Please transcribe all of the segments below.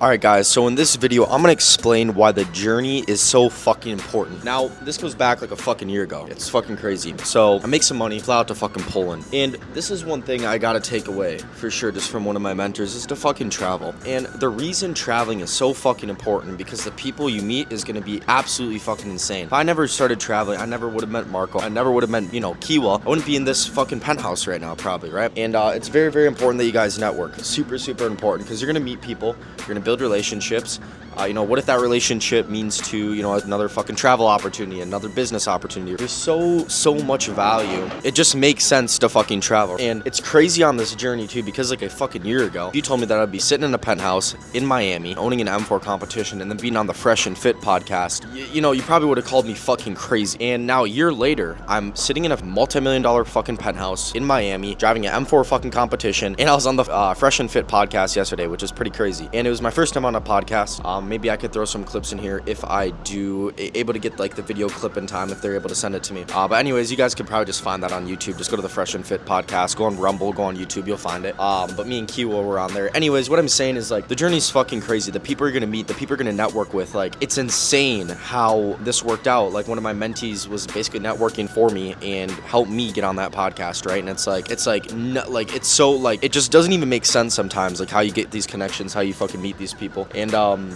Alright guys, so in this video, I'm gonna explain why the journey is so fucking important. Now, this goes back like a fucking year ago. It's fucking crazy. So, I make some money, fly out to fucking Poland. And this is one thing I gotta take away, for sure, just from one of my mentors, is to fucking travel. And the reason traveling is so fucking important, because the people you meet is gonna be absolutely fucking insane. If I never started traveling, I never would have met Marco. I never would have met, Kiwa. I wouldn't be in this fucking penthouse right now, probably, right? And it's very, very important that you guys network. Super, super important, because you're gonna meet people, you're gonna build relationships. What if that relationship means to, another fucking travel opportunity, another business opportunity? There's so much value. It just makes sense to fucking travel. And it's crazy on this journey too, because like a fucking year ago, if you told me that I'd be sitting in a penthouse in Miami, owning an M4 competition, and then being on the Fresh and Fit podcast, you probably would have called me fucking crazy. And now a year later, I'm sitting in a multi-million-dollar fucking penthouse in Miami, driving an M4 fucking competition, and I was on the Fresh and Fit podcast yesterday, which is pretty crazy. And it was my first time on a podcast. Maybe I could throw some clips in here if I do able to get like the video clip in time, if they're able to send it to me. But anyways, you guys could probably just find that on YouTube. Just go to the Fresh and Fit podcast, go on Rumble, go on YouTube, you'll find it. But me and Kiwa were on there. Anyways, what I'm saying is like the journey's fucking crazy. The people you're gonna meet, the people you're gonna network with, like it's insane how this worked out. Like one of my mentees was basically networking for me and helped me get on that podcast, right? And it's it just doesn't even make sense sometimes, like how you get these connections, how you fucking meet these people. And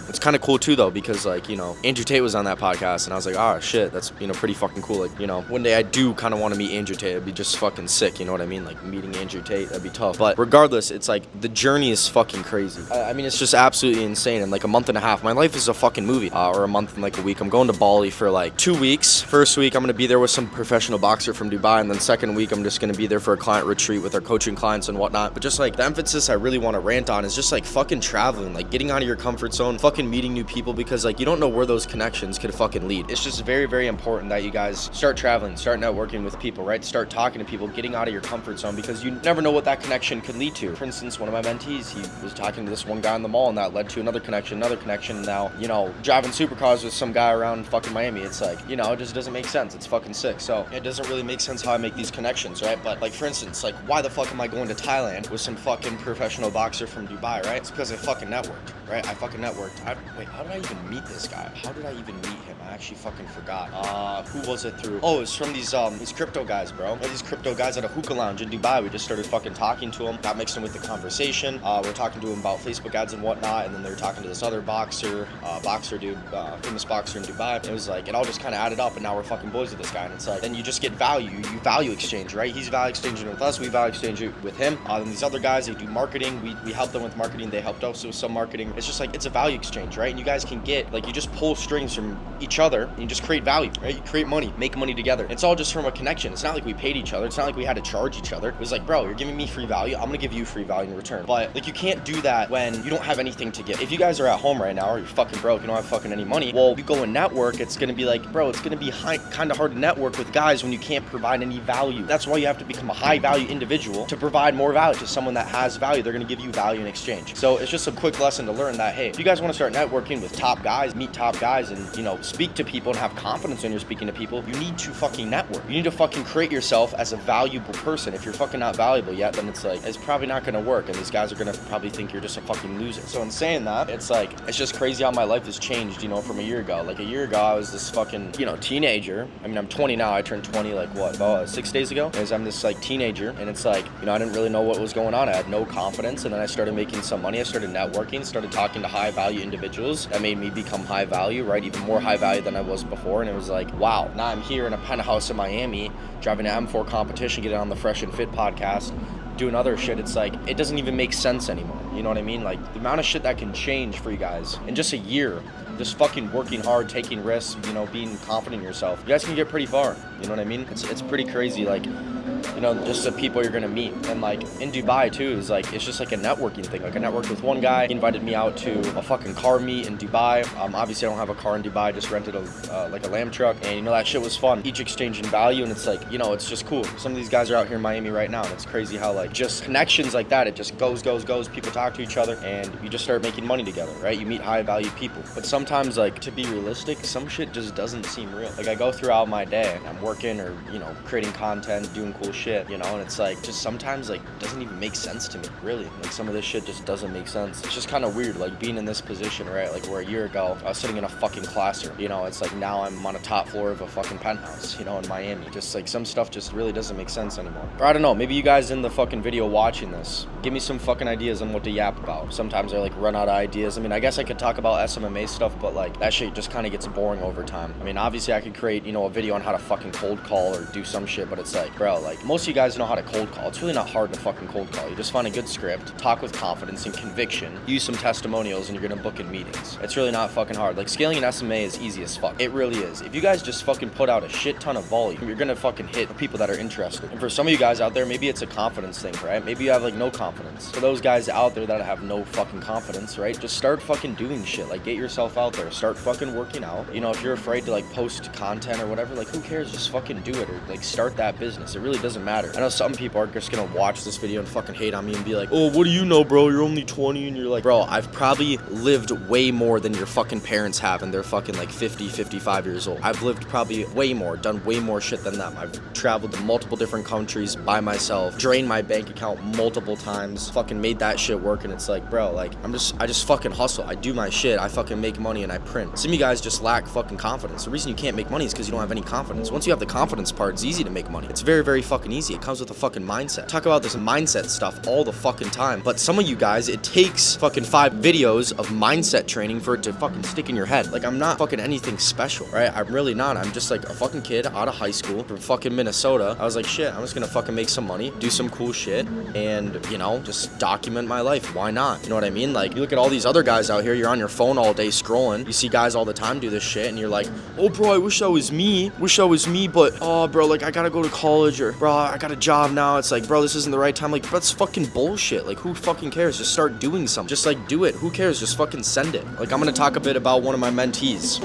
it's kind of cool too though, because like Andrew Tate was on that podcast, and I was like, oh shit, that's pretty fucking cool. Like one day I do kind of want to meet Andrew Tate. It'd be just fucking sick, you know what I mean? Like meeting Andrew Tate, that'd be tough. But regardless, it's like the journey is fucking crazy. I mean, it's just absolutely insane. In like a month and a half, my life is a fucking movie. Or a month and like a week. I'm going to Bali for like 2 weeks. First week I'm gonna be there with some professional boxer from Dubai, and then second week I'm just gonna be there for a client retreat with our coaching clients and whatnot. But just like the emphasis I really want to rant on is just like fucking traveling, like getting out of your comfort zone, fucking meeting new people, because like you don't know where those connections could fucking lead. It's just very, very important that you guys start traveling, start networking with people, right? Start talking to people, getting out of your comfort zone, because you never know what that connection could lead to. For instance, one of my mentees, he was talking to this one guy in the mall, and that led to another connection, and now, driving supercars with some guy around fucking Miami. It's like, it just doesn't make sense. It's fucking sick. So it doesn't really make sense how I make these connections, right? But like, for instance, like why the fuck am I going to Thailand with some fucking professional boxer from Dubai, right? It's because I fucking networked, right? I fucking networked. Wait, how did I even meet this guy? How did I even meet him? I actually fucking forgot. Who was it through? Oh, it's from these crypto guys, bro. These crypto guys at a hookah lounge in Dubai. We just started fucking talking to them, got mixed in with the conversation. We're talking to him about Facebook ads and whatnot, and then they were talking to this other boxer dude, famous boxer in Dubai. It was like, it all just kind of added up, and now we're fucking boys with this guy. And it's like, then you just get value. You value exchange, right? He's value exchanging with us. We value exchange with him. And these other guys, they do marketing. We help them with marketing. They helped us with some marketing. It's just like, it's a value exchange, right? And you guys can get, like, you just pull strings from each other, and you just create value, right? You create money, make money together. It's all just from a connection. It's not like we paid each other. It's not like we had to charge each other. It was like, bro, you're giving me free value, I'm gonna give you free value in return. But like, you can't do that when you don't have anything to give. If you guys are at home right now, or you're fucking broke, you don't have fucking any money, well, you go and network, it's gonna be like, bro, it's gonna be kind of hard to network with guys when you can't provide any value. That's why you have to become a high value individual to provide more value to someone that has value. They're gonna give you value in exchange. So it's just a quick lesson to learn that, hey, if you guys want to start networking with top guys, meet top guys, and speak to people and have confidence when you're speaking to people, you need to fucking network. You need to fucking create yourself as a valuable person. If you're fucking not valuable yet, then it's like, it's probably not gonna work, and these guys are gonna probably think you're just a fucking loser. So in saying that, it's like, it's just crazy how my life has changed, from a year ago. Like a year ago, I was this fucking, teenager. I mean, I'm 20 now. I turned 20 like what, about 6 days ago? Because I'm this like teenager, and it's like, I didn't really know what was going on. I had no confidence, and then I started making some money. I started networking, started talking to high value individuals. That made me become high value, right? Even more high value than I was before. And it was like, wow, now I'm here in a penthouse in Miami, driving an M4 competition, getting on the Fresh and Fit podcast, doing other shit. It's like, it doesn't even make sense anymore. You know what I mean? Like the amount of shit that can change for you guys in just a year, just fucking working hard, taking risks, being confident in yourself. You guys can get pretty far. You know what I mean? It's pretty crazy. Like, just the people you're gonna meet. And like in Dubai too, is like, it's just like a networking thing. Like I networked with one guy, he invited me out to a fucking car meet in Dubai. Obviously I don't have a car in Dubai, I just rented a lamb truck, and that shit was fun. Each exchanging value, and it's like, it's just cool. Some of these guys are out here in Miami right now, and it's crazy how like just connections like that, it just goes. People talk to each other, and you just start making money together, right? You meet high value people. But sometimes, like, to be realistic, some shit just doesn't seem real. Like I go throughout my day, I'm working or, creating content, doing cool cool shit, you know, and it's like, just sometimes, like, doesn't even make sense to me, really. Like, some of this shit just doesn't make sense. It's just kind of weird, like, being in this position, right? Like, where a year ago, I was sitting in a fucking classroom, you know, it's like, now I'm on a top floor of a fucking penthouse, you know, in Miami. Just, like, some stuff just really doesn't make sense anymore. Or, I don't know, maybe you guys in the fucking video watching this, give me some fucking ideas on what to yap about. Sometimes I, like, run out of ideas. I mean, I guess I could talk about SMMA stuff, but, like, that shit just kind of gets boring over time. I mean, obviously, I could create, you know, a video on how to fucking cold call or do some shit, but it's like, bro, like, most of you guys know how to cold call. It's really not hard to fucking cold call. You just find a good script, talk with confidence and conviction, use some testimonials, and you're gonna book in meetings. It's really not fucking hard. Like, scaling an SMA is easy as fuck. It really is. If you guys just fucking put out a shit ton of volume, you're gonna fucking hit the people that are interested. And for some of you guys out there, maybe it's a confidence thing, right? Maybe you have, like, no confidence. For those guys out there that have no fucking confidence, right? Just start fucking doing shit. Like, get yourself out there. Start fucking working out. You know, if you're afraid to, like, post content or whatever, like, who cares? Just fucking do it, or, like, start that business. It really doesn't matter. I know some people are just gonna watch this video and fucking hate on me and be like, oh, what do you know, bro? You're only 20. And you're like, bro, I've probably lived way more than your fucking parents have, and they're fucking like 50, 55 years old. I've lived probably way more, done way more shit than them. I've traveled to multiple different countries by myself, drained my bank account multiple times, fucking made that shit work. And it's like, bro, like, I just fucking hustle. I do my shit. I fucking make money and I print. Some of you guys just lack fucking confidence. The reason you can't make money is because you don't have any confidence. Once you have the confidence part, it's easy to make money. It's very, very fucking easy. It comes with a fucking mindset. Talk about this mindset stuff all the fucking time. But some of you guys, it takes fucking 5 videos of mindset training for it to fucking stick in your head. Like, I'm not fucking anything special, right? I'm really not. I'm just like a fucking kid out of high school from fucking Minnesota. I was like, shit, I'm just gonna fucking make some money, do some cool shit, and, you know, just document my life. Why not? You know what I mean? Like, you look at all these other guys out here, you're on your phone all day scrolling. You see guys all the time do this shit, and you're like, oh, bro, I wish I was me. Wish I was me, but, oh, bro, like, I gotta go to college, or, bro, I got a job now. It's like, bro, this isn't the right time. Like, bro, that's fucking bullshit. Like, who fucking cares? Just start doing something. Just, like, do it. Who cares? Just fucking send it. Like, I'm gonna talk a bit about one of my mentees.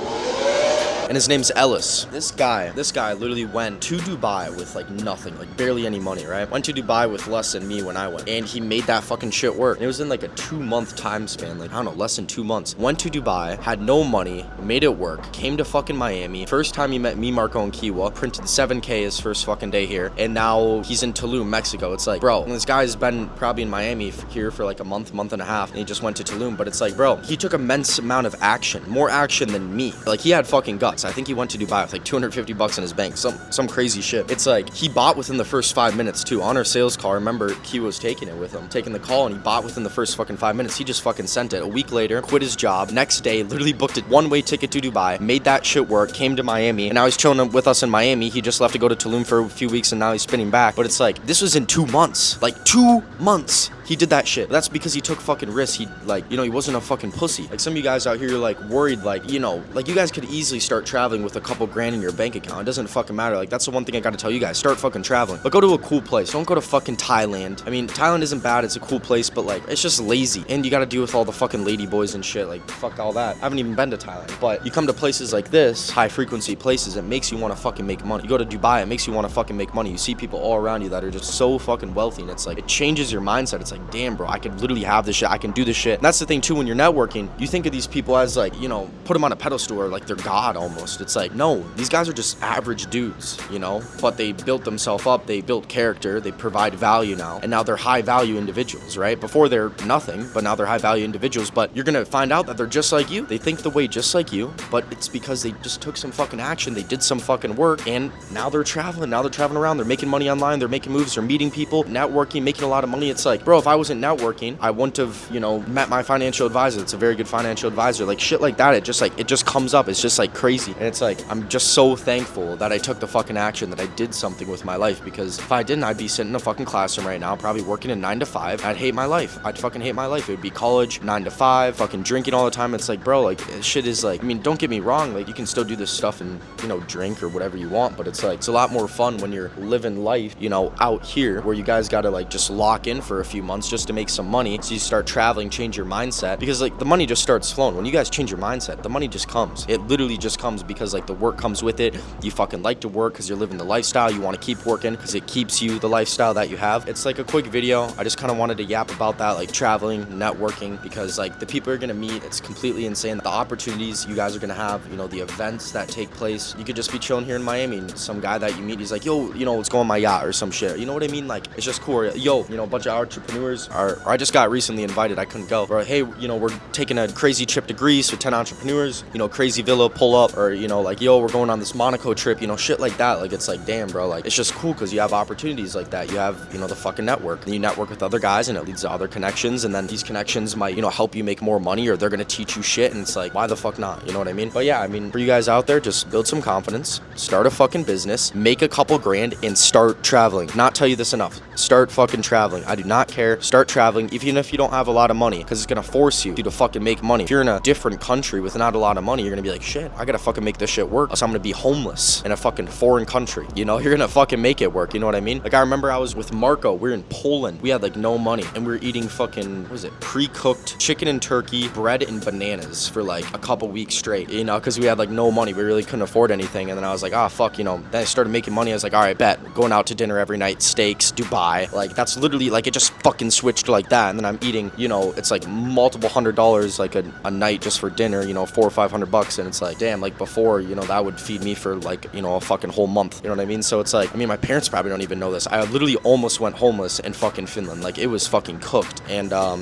And his name's Ellis. This guy literally went to Dubai with, like, nothing, like, barely any money, right? Went to Dubai with less than me when I went. And he made that fucking shit work. And it was in, like, a 2-month time span, like, I don't know, less than 2 months. Went to Dubai, had no money, made it work, came to fucking Miami. First time he met me, Marco, and Kiwa, printed 7K his first fucking day here. And now he's in Tulum, Mexico. It's like, bro, this guy's been probably in Miami here for, like, a month and a half. And he just went to Tulum. But it's like, bro, he took immense amount of action. More action than me. Like, he had fucking guts. I think he went to Dubai with like $250 in his bank, some crazy shit. It's like, he bought within the first 5 minutes too. On our sales call, remember, Q was taking it with him, taking the call, and he bought within the first fucking 5 minutes. He just fucking sent it. A week later, quit his job. Next day, literally booked a one-way ticket to Dubai, made that shit work, came to Miami, and now he's chilling with us in Miami. He just left to go to Tulum for a few weeks, and now he's spinning back. But it's like, this was in 2 months. Like, 2 months. He did that shit. That's because he took fucking risks. He, like, you know, he wasn't a fucking pussy. Like, some of you guys out here, you're like worried, like, you know, like, you guys could easily start traveling with a couple grand in your bank account. It doesn't fucking matter. Like, that's the one thing I gotta tell you guys. Start fucking traveling. But go to a cool place. Don't go to fucking Thailand. I mean, Thailand isn't bad. It's a cool place, but, like, it's just lazy. And you gotta deal with all the fucking lady boys and shit. Like, fuck all that. I haven't even been to Thailand. But you come to places like this, high frequency places, it makes you want to fucking make money. You go to Dubai, it makes you want to fucking make money. You see people all around you that are just so fucking wealthy, and it's like, it changes your mindset. It's like, damn, bro, I could literally have this shit. I can do this shit. And that's the thing too, when you're networking, you think of these people as, like, you know, put them on a pedestal or like they're God almost. It's like, no, these guys are just average dudes, you know, but they built themselves up. They built character. They provide value now. And now they're high value individuals, right? Before they're nothing, but now they're high value individuals. But you're going to find out that they're just like you. They think the way just like you, but it's because they just took some fucking action. They did some fucking work, and now they're traveling. Now they're traveling around. They're making money online. They're making moves. They're meeting people, networking, making a lot of money. It's like, bro, if I wasn't networking, I wouldn't have, you know, met my financial advisor. It's a very good financial advisor. Like, shit like that, it just comes up. It's just like crazy. And it's like, I'm just so thankful that I took the fucking action, that I did something with my life, because if I didn't, I'd be sitting in a fucking classroom right now, probably working a 9 to 5. I'd hate my life. I'd fucking hate my life. It would be college, 9 to 5, fucking drinking all the time. It's like, bro, like, shit is like, I mean, don't get me wrong, like, you can still do this stuff and, you know, drink or whatever you want, but it's like, it's a lot more fun when you're living life, you know, out here, where you guys gotta, like, just lock in for a few months months just to make some money. So you start traveling, change your mindset, because like the money just starts flowing. When you guys change your mindset, the money just comes. It literally just comes because like the work comes with it. You fucking like to work because you're living the lifestyle. You want to keep working because it keeps you the lifestyle that you have. It's like a quick video. I just kind of wanted to yap about that, like traveling, networking, because like the people you're gonna meet, it's completely insane. The opportunities you guys are gonna have, you know, the events that take place. You could just be chilling here in Miami and some guy that you meet, he's like, yo, you know, let's go on my yacht or some shit. You know what I mean? Like, it's just cool. Or, yo, you know, a bunch of entrepreneurs or I just got recently invited. I couldn't go. Or, hey, you know, we're taking a crazy trip to Greece with 10 entrepreneurs, you know, crazy villa pull up, or, you know, like, yo, we're going on this Monaco trip, you know, shit like that. Like, it's like, damn, bro, like, it's just cool because you have opportunities like that. You have, you know, the fucking network. And you network with other guys and it leads to other connections. And then these connections might, you know, help you make more money, or they're going to teach you shit. And it's like, why the fuck not? You know what I mean? But yeah, I mean, for you guys out there, just build some confidence, start a fucking business, make a couple grand and start traveling. Not tell you this enough. Start fucking traveling. I do not care. Start traveling, even if you don't have a lot of money, because it's going to force you to fucking make money. If you're in a different country with not a lot of money, you're going to be like, shit, I got to fucking make this shit work, else I'm going to be homeless in a fucking foreign country. You know, you're going to fucking make it work. You know what I mean? Like, I remember I was with Marco. We were in Poland. We had like no money and we were eating fucking, what was it? Pre-cooked chicken and turkey, bread and bananas for like a couple weeks straight, you know, because we had like no money. We really couldn't afford anything. And then I was like, ah, fuck, you know, then I started making money. I was like, all right, bet, going out to dinner every night, steaks, Dubai. Like, that's literally like, it just fucking switched like that. And then I'm eating, you know, it's like multiple $100s like a night just for dinner, you know, $400 or $500. And it's like, damn, like before, you know, that would feed me for like, you know, a fucking whole month. You know what I mean? So it's like, I mean, my parents probably don't even know this. I literally almost went homeless in fucking Finland. Like, it was fucking cooked. And I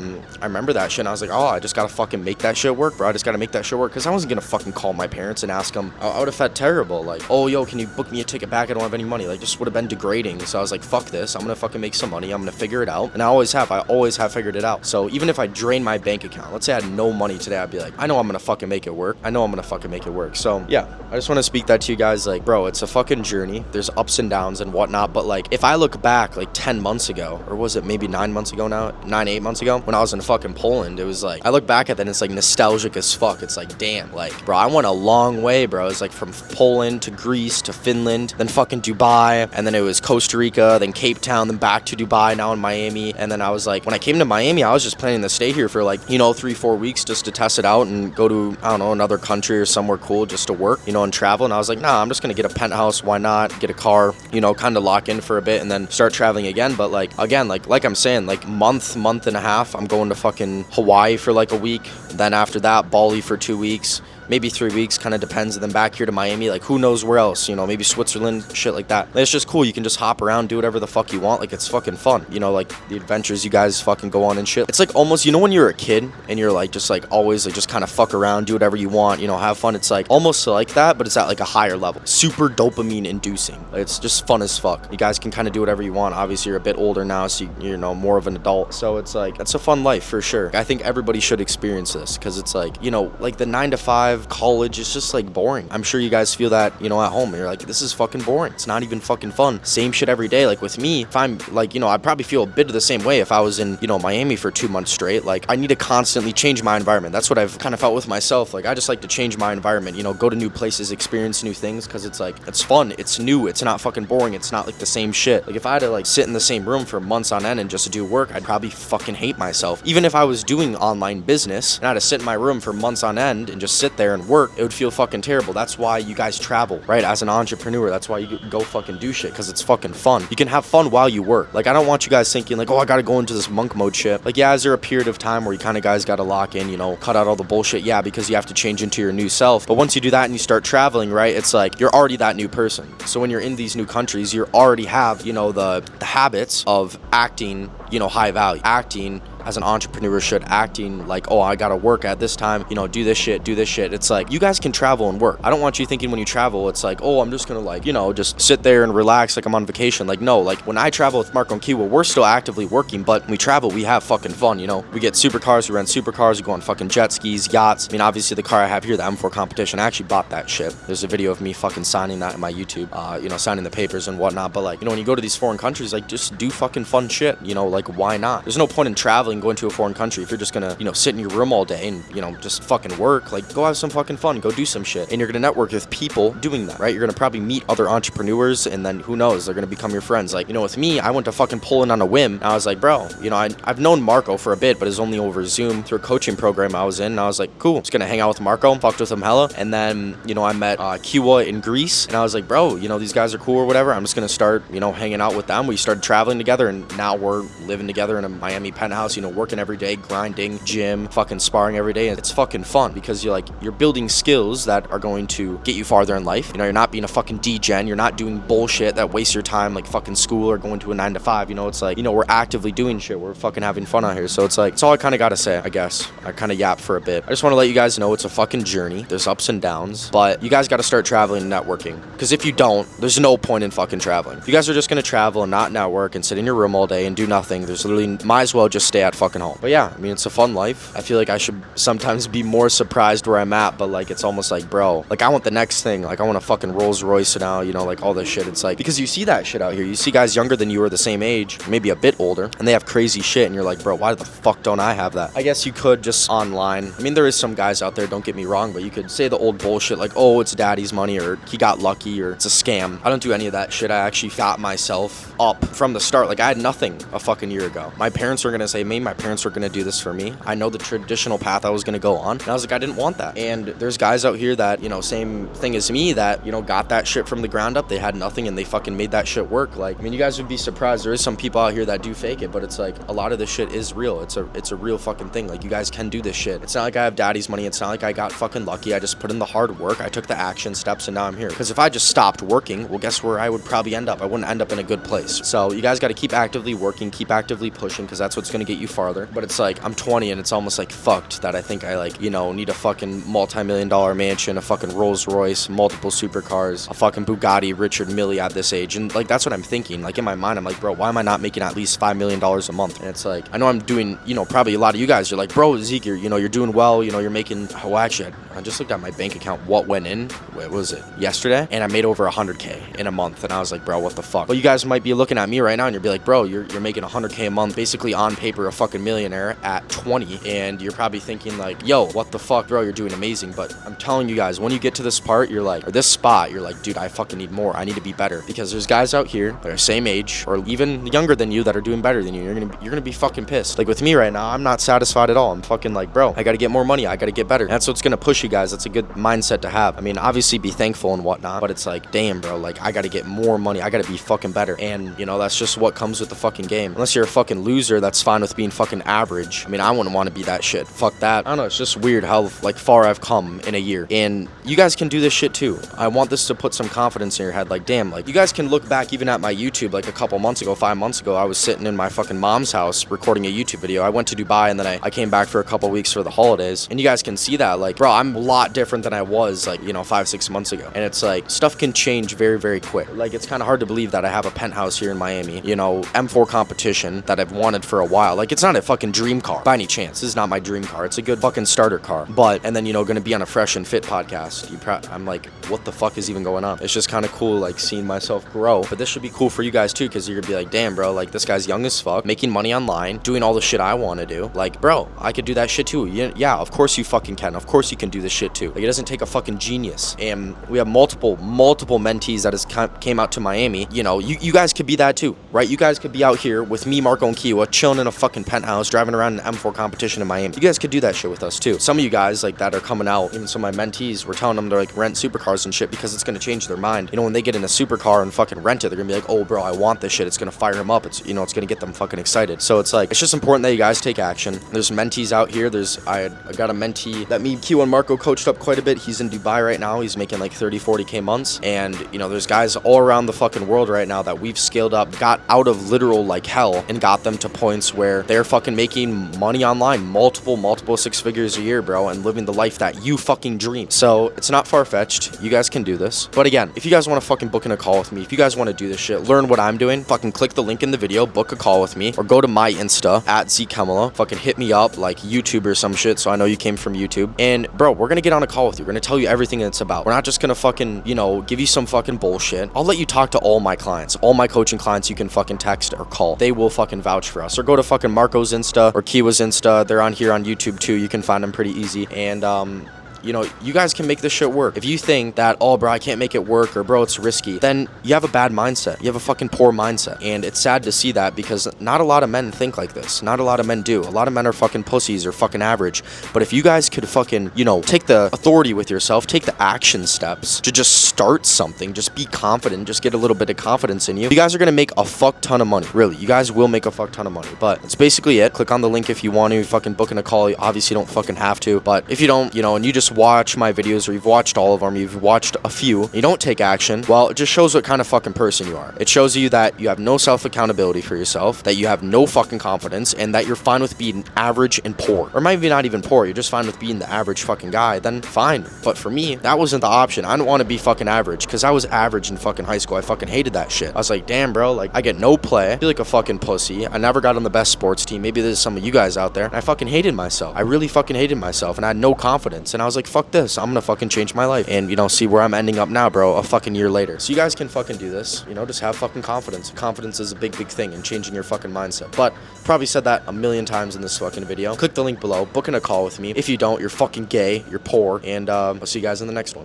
remember that shit. And I was like, oh, I just gotta fucking make that shit work, bro. I just gotta make that shit work. Because I wasn't gonna fucking call my parents and ask them. I would have felt terrible. Like, oh, yo, can you book me a ticket back? I don't have any money. Like, just would have been degrading. So I was like, fuck this. I'm gonna fucking make some money. I'm gonna figure it out. And I always have figured it out. So even if I drain my bank account, let's say I had no money today, I'd be like, I know I'm gonna fucking make it work. I know I'm gonna fucking make it work. So yeah, I just want to speak that to you guys. Like, bro, it's a fucking journey. There's ups and downs and whatnot. But like, if I look back like 10 months ago, or was it maybe 9 months ago now? 8 months ago, when I was in fucking Poland, it was like, I look back at that and it's like nostalgic as fuck. It's like, damn, like, bro, I went a long way, bro. It's like from Poland to Greece to Finland, then fucking Dubai, and then it was Costa Rica, then Cape Town, then back to Dubai, now in Miami. And then I was like, when I came to Miami, I was just planning to stay here for like, you know, 3-4 weeks just to test it out and go to, I don't know, another country or somewhere cool just to work, you know, and travel. And I was like, nah, I'm just gonna get a penthouse. Why not get a car, you know, kind of lock in for a bit and then start traveling again. But like, again, like I'm saying, like month and a half, I'm going to fucking Hawaii for like a week. Then after that, Bali for 2 weeks. Maybe 3 weeks, kind of depends. And then back here to Miami, like who knows where else, you know, maybe Switzerland, shit like that. It's just cool. You can just hop around, do whatever the fuck you want. Like, it's fucking fun, you know, like the adventures you guys fucking go on and shit. It's like almost, you know, when you're a kid and you're like just like always like just kind of fuck around, do whatever you want, you know, have fun. It's like almost like that, but it's at like a higher level. Super dopamine inducing. Like, it's just fun as fuck. You guys can kind of do whatever you want. Obviously, you're a bit older now, so you know, more of an adult. So it's like, it's a fun life for sure. I think everybody should experience this because it's like, you know, like the 9 to 5 college is just like boring. I'm sure you guys feel that, you know, at home. You're like, this is fucking boring. It's not even fucking fun. Same shit every day. Like with me, if I'm like, you know, I'd probably feel a bit of the same way if I was in, you know, Miami for 2 months straight. Like, I need to constantly change my environment. That's what I've kind of felt with myself. Like, I just like to change my environment, you know, go to new places, experience new things, because it's like, it's fun, it's new, it's not fucking boring, it's not like the same shit. Like, if I had to like sit in the same room for months on end and just do work, I'd probably fucking hate myself. Even if I was doing online business and I had to sit in my room for months on end and just sit there and work, it would feel fucking terrible. That's why you guys travel, right? As an entrepreneur, that's why you go fucking do shit, because it's fucking fun. You can have fun while you work. Like, I don't want you guys thinking like, oh, I gotta go into this monk mode shit. Like, yeah, is there a period of time where you kind of guys gotta lock in, you know, cut out all the bullshit? Yeah, because you have to change into your new self. But once you do that and you start traveling, right, it's like you're already that new person. So when you're in these new countries, you already have, you know, the habits of acting, you know, high value, acting as an entrepreneur should, acting like, oh, I gotta work at this time, you know, do this shit. It's like, you guys can travel and work. I don't want you thinking when you travel, it's like, oh, I'm just gonna like, you know, just sit there and relax like I'm on vacation. Like, no, like when I travel with Marco and Kiwa, we're still actively working, but when we travel, we have fucking fun, you know? We get supercars, we rent supercars, we go on fucking jet skis, yachts. I mean, obviously the car I have here, the M4 competition, I actually bought that shit. There's a video of me fucking signing that in my YouTube, you know, signing the papers and whatnot. But like, you know, when you go to these foreign countries, like, just do fucking fun shit, you know, like, why not? There's no point in traveling traveling, going to a foreign country, if you're just gonna, sit in your room all day and, just fucking work, like, go have some fucking fun, go do some shit. And you're gonna network with people doing that, right? You're gonna probably meet other entrepreneurs, and then who knows, they're gonna become your friends. Like, with me, I went to fucking Poland on a whim. And I was like, bro, I've known Marco for a bit, but it's only over Zoom through a coaching program I was in. And I was like, cool, just gonna hang out with Marco, fucked with him hella. And then, I met Kiwa in Greece, and I was like, bro, these guys are cool or whatever. I'm just gonna start, hanging out with them. We started traveling together, and now we're living together in a Miami penthouse, working every day, grinding, gym, fucking sparring every day. And it's fucking fun because you're building skills that are going to get you farther in life. You're not being a fucking degen. You're not doing bullshit that wastes your time, like fucking school or going to a 9 to 5. It's like, we're actively doing shit. We're fucking having fun out here. So it's like, it's all I kind of gotta say, I guess. I kind of yapped for a bit. I just want to let you guys know it's a fucking journey. There's ups and downs, but you guys got to start traveling and networking. Because if you don't, there's no point in fucking traveling. If you guys are just gonna travel and not network and sit in your room all day and do nothing, there's literally, might as well just stay at fucking home. But yeah, it's a fun life. I feel like I should sometimes be more surprised where I'm at, but like, it's almost like, bro, like, I want the next thing. Like, I want a fucking Rolls Royce now, like all this shit. It's like, because you see that shit out here. You see guys younger than you or the same age, maybe a bit older, and they have crazy shit, and you're like, bro, why the fuck don't I have that? I guess you could just online. There is some guys out there, don't get me wrong, but you could say the old bullshit like, oh, it's daddy's money, or he got lucky, or it's a scam. I don't do any of that shit. I actually got myself up from the start. Like, I had nothing a fucking year ago. My parents were gonna say me, my parents were gonna do this for me. I know the traditional path I was gonna go on, and I was like, I didn't want that. And there's guys out here that, same thing as me, that, got that shit from the ground up. They had nothing, and they fucking made that shit work. Like, you guys would be surprised. There is some people out here that do fake it, but it's like, a lot of this shit is real. It's a real fucking thing. Like, you guys can do this shit. It's not like I have daddy's money. It's not like I got fucking lucky. I just put in the hard work. I took the action steps, and now I'm here. Because if I just stopped working, well, guess where I would probably end up? I wouldn't end up in a good place. So you guys got to keep actively working, keep actively pushing, because that's what's going to get you farther. But it's like, I'm 20, and it's almost like fucked that I think I need a fucking multi-million-dollar mansion, a fucking Rolls Royce, multiple supercars, a fucking Bugatti, Richard Mille at this age. And like, that's what I'm thinking. Like, in my mind, I'm like, bro, why am I not making at least $5 million a month? And it's like, I know I'm doing, probably a lot of you guys, you're like, bro, Zeke, you're doing well, you're making, oh, actually, I just looked at my bank account, what went in, what was it, yesterday? And I made over 100K in a month. And I was like, bro, what the fuck? Well, you guys might be looking at me right now, and you'll be like, bro, you're making 100K a month, basically on paper, a fucking millionaire at 20. And you're probably thinking like, yo, what the fuck, bro, you're doing amazing. But I'm telling you guys, when you get to this part, you're like, or this spot, you're like, dude, I fucking need more. I need to be better. Because there's guys out here that are same age or even younger than you that are doing better than you. You're gonna be fucking pissed. Like, with me right now, I'm not satisfied at all. I'm fucking like, bro, I gotta get more money. I gotta get better. And that's what's gonna push you guys. That's a good mindset to have. Obviously be thankful and whatnot, but it's like, damn, bro, like, I gotta get more money. I gotta be fucking better. And that's just what comes with the fucking game. Unless you're a fucking loser, that's fine with being fucking average. I wouldn't want to be that shit. Fuck that. I don't know. It's just weird how like far I've come in a year. And you guys can do this shit too. I want this to put some confidence in your head. Like, damn, like, you guys can look back even at my YouTube like a couple months ago, 5 months ago. I was sitting in my fucking mom's house recording a YouTube video. I went to Dubai, and then I came back for a couple weeks for the holidays. And you guys can see that, like, bro, I'm a lot different than I was like, 5-6 months ago. And it's like, stuff can change very, very quick. Like, it's kind of hard to believe that I have a penthouse here in Miami, M4 competition that I've wanted for a while. Like, it's not a fucking dream car by any chance. This is not my dream car. It's a good fucking starter car. But, and then, gonna be on a Fresh and Fit podcast. I'm like, what the fuck is even going on? It's just kind of cool, like, seeing myself grow. But this should be cool for you guys too, because you're gonna be like, damn, bro, like, this guy's young as fuck, making money online, doing all the shit I want to do. Like, bro, I could do that shit too. Yeah, of course you fucking can. Of course you can do this shit too. Like, it doesn't take a fucking genius. And we have multiple mentees that came out to Miami. You guys could be that too, right? You guys could be out here with me, Marco, and Kiwa, chilling in a fucking penthouse, driving around an M4 competition in Miami. You guys could do that shit with us too. Some of you guys, like, that are coming out, even some of my mentees, we're telling them to, like, rent supercars and shit, because it's gonna change their mind. When they get in a supercar and fucking rent it, they're gonna be like, oh, bro, I want this shit. It's gonna fire them up. It's, it's gonna get them fucking excited. So it's like, it's just important that you guys take action. There's mentees out here. I got a mentee that me, Kiwa, and Marco coached up quite a bit. He's in Dubai right now. He's making like 30-40K months. And, there's guys all around the fucking world right now that we've scaled up, got out of literal like hell, and got them to points where they're fucking making money online, multiple 6 figures a year, bro, and living the life that you fucking dream. So it's not far-fetched. You guys can do this. But again, if you guys want to fucking book in a call with me, if you guys want to do this shit, learn what I'm doing, fucking click the link in the video, book a call with me, or go to my Insta at Zeke Hemmila, fucking hit me up like YouTube or some shit, so I know you came from YouTube. And bro, we're gonna get on a call with you. We're gonna tell you everything it's about. We're not just gonna fucking, you know, give you some fucking bullshit. I'll let you talk to all my clients. All my coaching clients you can fucking text or call. They will fucking vouch for us. Or go to fucking Marco's Insta or Kiwa's Insta. They're on here on YouTube too. You can find them pretty easy. And you know, you guys can make this shit work. If you think that, oh, bro, I can't make it work, or bro, it's risky, then you have a bad mindset. You have a fucking poor mindset. And it's sad to see that, because not a lot of men think like this. Not a lot of men do. A lot of men are fucking pussies or fucking average. But if you guys could fucking, you know, take the authority with yourself, take the action steps to just start something, just be confident, just get a little bit of confidence in you, you guys are gonna make a fuck ton of money. Really, you guys will make a fuck ton of money. But that's basically it. Click on the link if you want to fucking book in a call. You obviously don't fucking have to. But if you don't, you know, and you just watch my videos, or you've watched all of them, you've watched a few, you don't take action, well, it just shows what kind of fucking person you are. It shows you that you have no self-accountability for yourself, that you have no fucking confidence, and that you're fine with being average and poor. Or maybe not even poor, you're just fine with being the average fucking guy, then fine. But for me, that wasn't the option. I didn't want to be fucking average, because I was average in fucking high school. I fucking hated that shit. I was like, damn, bro, like, I get no play, I feel like a fucking pussy, I never got on the best sports team. Maybe there's some of you guys out there, and I fucking hated myself. I really fucking hated myself, and I had no confidence, and I was like, fuck this, I'm gonna fucking change my life. And, you know, see where I'm ending up now, bro, a fucking year later. So you guys can fucking do this, you know, just have fucking confidence. Confidence is a big thing in changing your fucking mindset. But probably said that a million times in this fucking video. Click the link below, book in a call with me. If you don't, you're fucking gay, you're poor, and I'll see you guys in the next one.